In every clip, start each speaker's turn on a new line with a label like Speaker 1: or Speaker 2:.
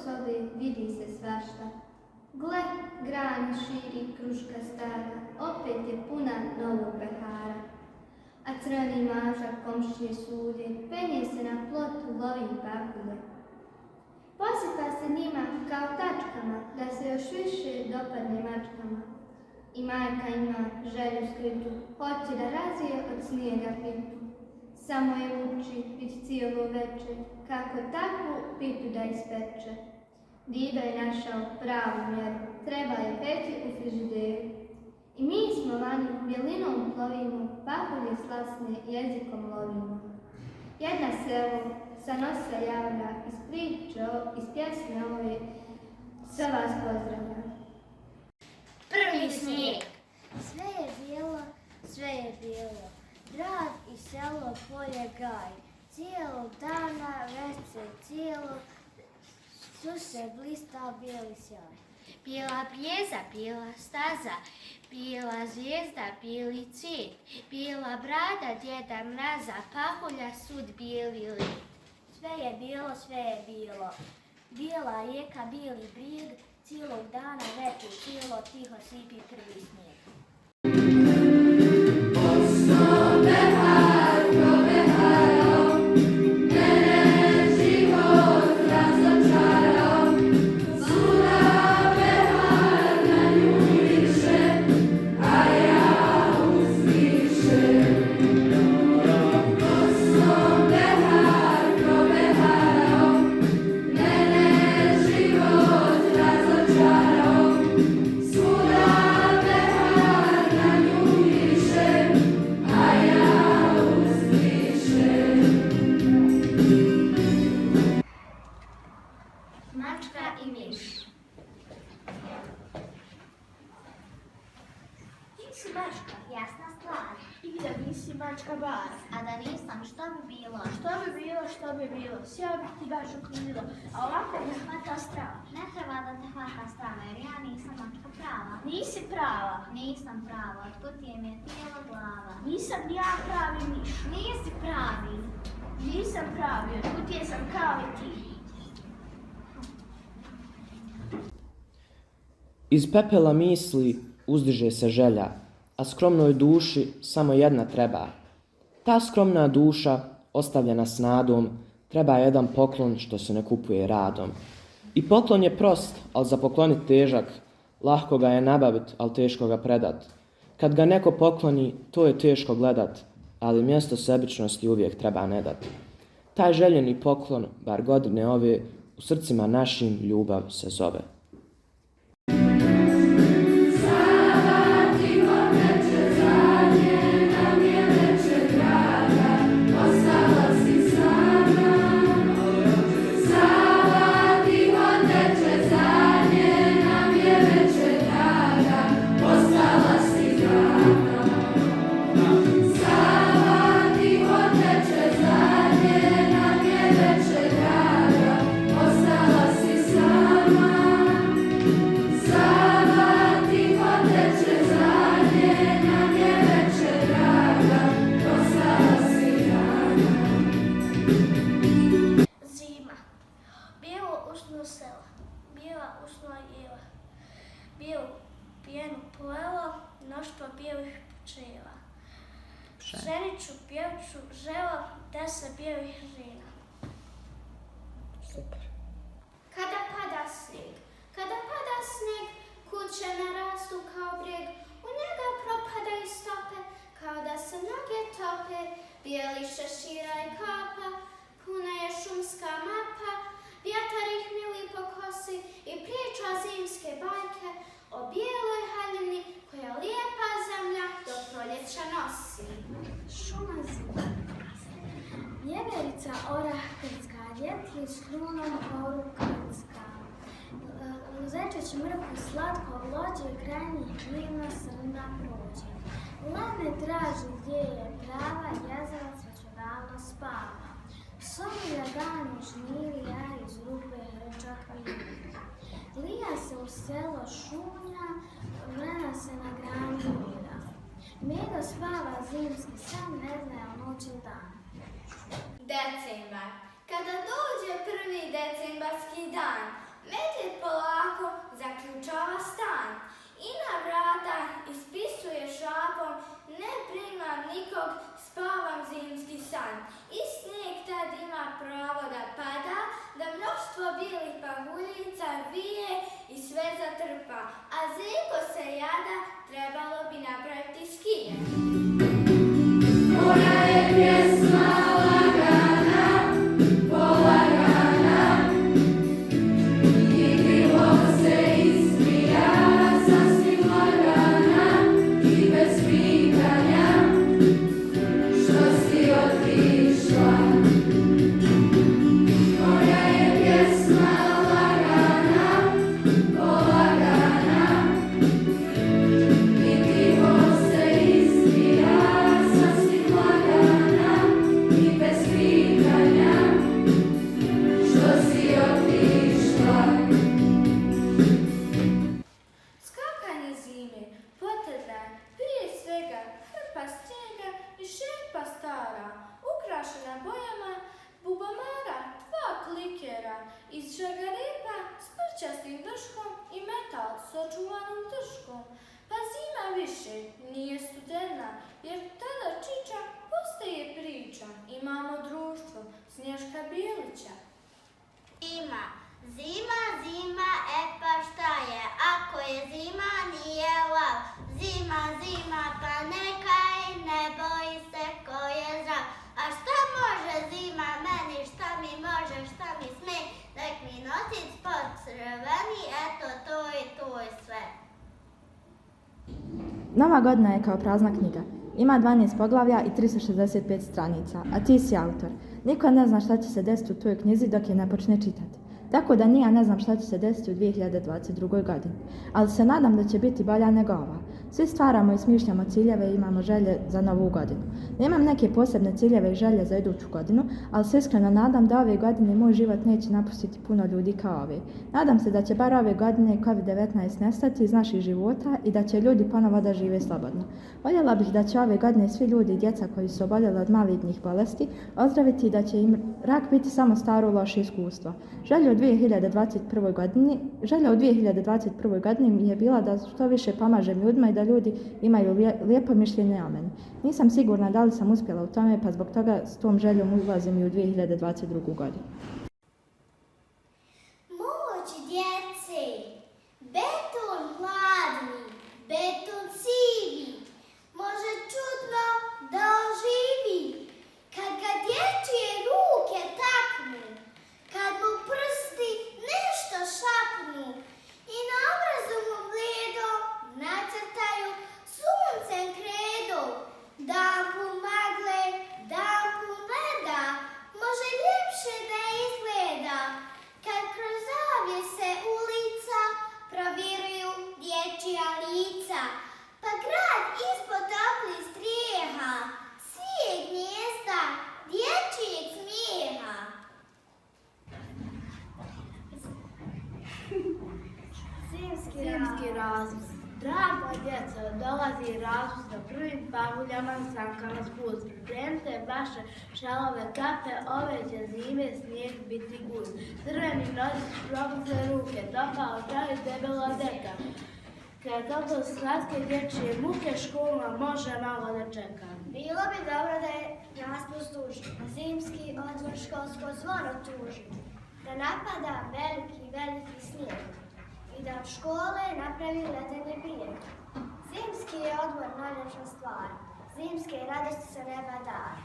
Speaker 1: sobi vidi se svašta. Gle, grani širi kruška stara, opet je puna novog behara. A crni mažak komšije sudje, penje se na plotu, lovi pahulje. Posipa se njima kao tačkama, da se još više dopadne mačkama. I majka ima želju skritu, hoće da razvije od snijega pitu. Samo je uči već cijelo večer, kako takvu pitu da ispeče. Dido je našao pravu mjeru, treba je peći u frižideru. I mi smo vani bjelinom plovimo, pahulje slasne jezikom lovimo. Jedna selo sa nosa javlja, iz priče, iz pjesme ove, sve vas pozdravlja.
Speaker 2: Prvi snijeg.
Speaker 3: Sve je bilo, sve je bilo. Grad i selo, polje, gaj. Cijelog dana, već cijelo, su se blistao bijeli sjaj.
Speaker 2: Bijela brijeza, bijela staza, bijela zvijezda, bijeli cvijet, bijela brada djeda mraza, pahulja sud bijeli lit.
Speaker 3: Sve je bilo, sve je bilo. Bijela rijeka, bijeli brijeg, cijelog dana već cijelo, tiho sipi prvi snijeg.
Speaker 2: Mačka i miš.
Speaker 3: Ti si mačka, jasna stvar.
Speaker 2: I da nisi mačka bar.
Speaker 3: A da nisam, što bi bilo?
Speaker 2: Što bi bilo, sjeo bih ti baš u krilo, a ovako me hvata strah.
Speaker 3: Ne treba da te hvata strava, jer ja nisam mačka prava.
Speaker 2: Nisi prava.
Speaker 3: Nisam prava, otkud ti mi je tijelo glava.
Speaker 2: Nisam ni ja pravi miš.
Speaker 3: Nisi pravi.
Speaker 2: Nisam pravi, otkud je sam kao i ti.
Speaker 4: Iz pepela misli uzdiže se želja, a skromnoj duši samo jedna treba. Ta skromna duša, ostavljena s nadom, treba jedan poklon što se ne kupuje radom. I poklon je prost, ali za poklonit težak, lahko ga je nabavit, ali teško ga predat. Kad ga neko pokloni, to je teško gledat, ali mjesto sebičnosti uvijek treba ne dat. Taj željeni poklon, bar godine ove, u srcima našim ljubav se zove.
Speaker 2: Bijelu pjenu pojela, mnoštvo bijelih pčela. Pšenicu pjevču žela, 10 bijelih žena.
Speaker 4: Super.
Speaker 1: Kada pada snijeg, kuće narastu kao brijeg, u njega propadaju stope, kao da se noge tope, bijeli šešira i kapa, puna je šumska mapa, vjetar ih mili po kosi i priča zimske bajke o bijeloj haljini koja lijepa zemlja do proljeća nosi.
Speaker 3: Šuma zima. Vjeverica orah krcka, djetli s krunom koru krcka. Zečeć mrku slatko vlođe, krajnjih divno srna prođe. Lane traži gdje je prava, jezerac već odavno spava. Somlja danu žmiri, ja iz rupe hrčak miri. Lija se u selo šunja, vrena se na grani mira. Medo spava zimski san, ne zna je noć ili dan.
Speaker 1: Decembar. Kada dođe prvi decembarski dan,
Speaker 3: zaključava stan i na vrata ispisuje šapom: ne primam nikog, spavam zimski san. I snijeg tad ima pravo da pada, da mnoštvo bilih pahuljica vije i sve zatrpa, a ziko se jada, trebalo bi napraviti skije.
Speaker 5: Moja je pjesma lagana, polagana, i krivo se ismija, sasvim lagana i bez pitanja, što si otišla. Moja je pjesma lagana, polagana, i krivo se ismija, sasvim lagana i bez pitanja, što si otišla.
Speaker 3: Skakanje zime, potrdan, prije svega hrpa snijega i šerpa stara, ukrašena bojama bubamara, dva klikera, iz žagarepa s prčastim vrškom i metal s očuvanom drškom. Pa zima više nije studena, jer tada čiča postaje priča. Imamo društvo Snješka Bilića.
Speaker 2: Zima, zima, zima, e pa šta je? Ako je zima, nije lav. Zima, zima, pa neka i ne boji se ko je zdrav. A šta može zima meni, šta mi može, šta mi sme? Nek mi nosit pod crveni, eto to i to je sve.
Speaker 6: Nova godina je kao prazna knjiga. Ima 12 poglavlja i 365 stranica, a ti si autor. Niko ne zna šta će se desiti u toj knjizi dok je ne počne čitati. Tako da ni ja ne znam šta će se desiti u 2022. godini, ali se nadam da će biti bolja nego ova. Svi stvaramo i smišljamo ciljeve i imamo želje za novu godinu. Nemam neke posebne ciljeve i želje za iduću godinu, ali se iskreno nadam da ove godine moj život neće napustiti puno ljudi kao ove. Nadam se da će bar ove godine COVID-19 nestati iz naših života i da će ljudi ponovo da žive slobodno. Voljela bih da će ove godine svi ljudi i djeca koji su oboljeli od malignih bolesti ozdraviti i da će im rak biti samo staro loše iskustvo. Želja u 2021. godini mi je bila da što više pomažem ljudima i da ljudi imaju lijepo mišljenje o meni. Nisam sigurna da li sam uspjela u tome, pa zbog toga s tom željom ulazim i u 2022. godinu.
Speaker 2: Moć djece, beton hladni, beton sivi, može čudno da oživi, kad ga dječje ruke taknu, kad mu prsti nešto šapnu i na obrazu mu bledo nacrtaju suncem kredo. Dan pun magle, dan pun leda, može ljepše da izgleda, kad kroz zavjese ulica proviruju dječja lica, pa grad ispod toplih strijeha, svije gnjezda dječjeg smijeha.
Speaker 7: Zimski razmus. Draga djeco, dolazi razmus sa prvim pahuljama, sankama spust. Pripremite vaše šalove kape, ove će zime snijeg biti gust. Crveni nosit, probuze ruke, topao čaj, debela deka. Kad toplo slatke dječje muke, škola može malo da čeka.
Speaker 3: Bilo bi dobro da je raspust duži, a zimski odmor školsko zvono tuži, da napada veliki snijeg i da od škole napravi ledeni bijeg. Zimski je odmor najljepša stvar, zimske radosti sa neba dar.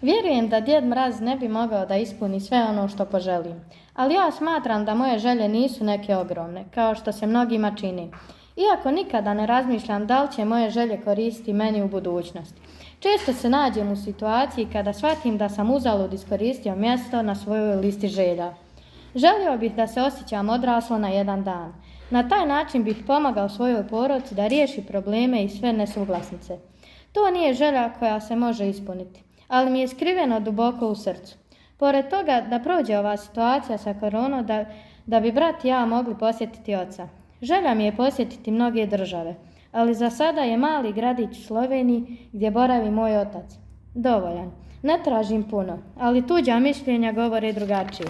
Speaker 8: Vjerujem da Djed Mraz ne bi mogao da ispuni sve ono što poželim, ali ja smatram da moje želje nisu neke ogromne, kao što se mnogima čini. iako nikada ne razmišljam da li će moje želje koristiti meni u budućnosti. Često se nađem u situaciji kada shvatim da sam uzalud iskoristio mjesto na svojoj listi želja. Želio bih da se osjećam odraslo na jedan dan. Na taj način bih pomagao svojoj porodici da riješi probleme i sve nesuglasice. To nije želja koja se može ispuniti, ali mi je skriveno duboko u srcu. Pored toga da prođe ova situacija sa koronom, da bi brat i ja mogli posjetiti oca. Želja mi je posjetiti mnoge države, ali za sada je mali gradić u Sloveniji gdje boravi moj otac. Dovoljan. Ne tražim puno, ali tuđa mišljenja govore drugačije.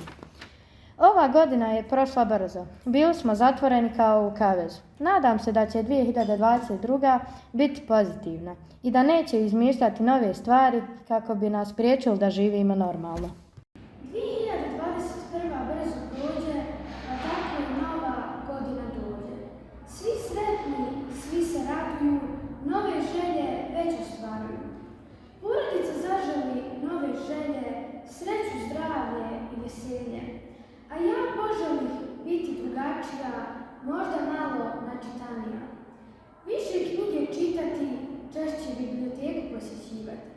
Speaker 8: Ova godina je prošla brzo. Bili smo zatvoreni kao u kavezu. Nadam se da će 2022. biti pozitivna i da neće izmišljati nove stvari kako bi nas priječili da živimo normalno.
Speaker 3: 2021. brzo prođe, a tako i nova godina dođe. Svi sretni, svi se raduju, nove želje već ostvaruju. Porodica zaželi nove želje, sreću, zdravlje i veselje. A ja poželim biti drugačija, možda malo načitanija. Više knjige čitati, češće biblioteku posjećivati.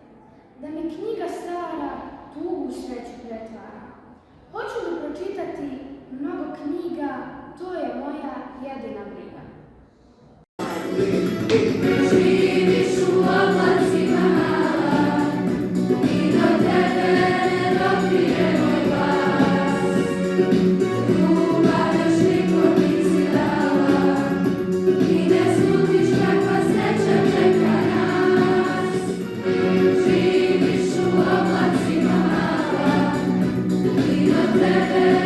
Speaker 3: Da mi knjiga stara tugu u sreću pretvara. Hoću li pročitati mnogo knjiga, to je moja jedina briga.
Speaker 5: Živiš u oblacima, i do tebe ne dopire moj glas. Ljubav još nikom nisi dala, i ne slutiš kakva sreća čeka nas. Živiš u oblacima, i do tebe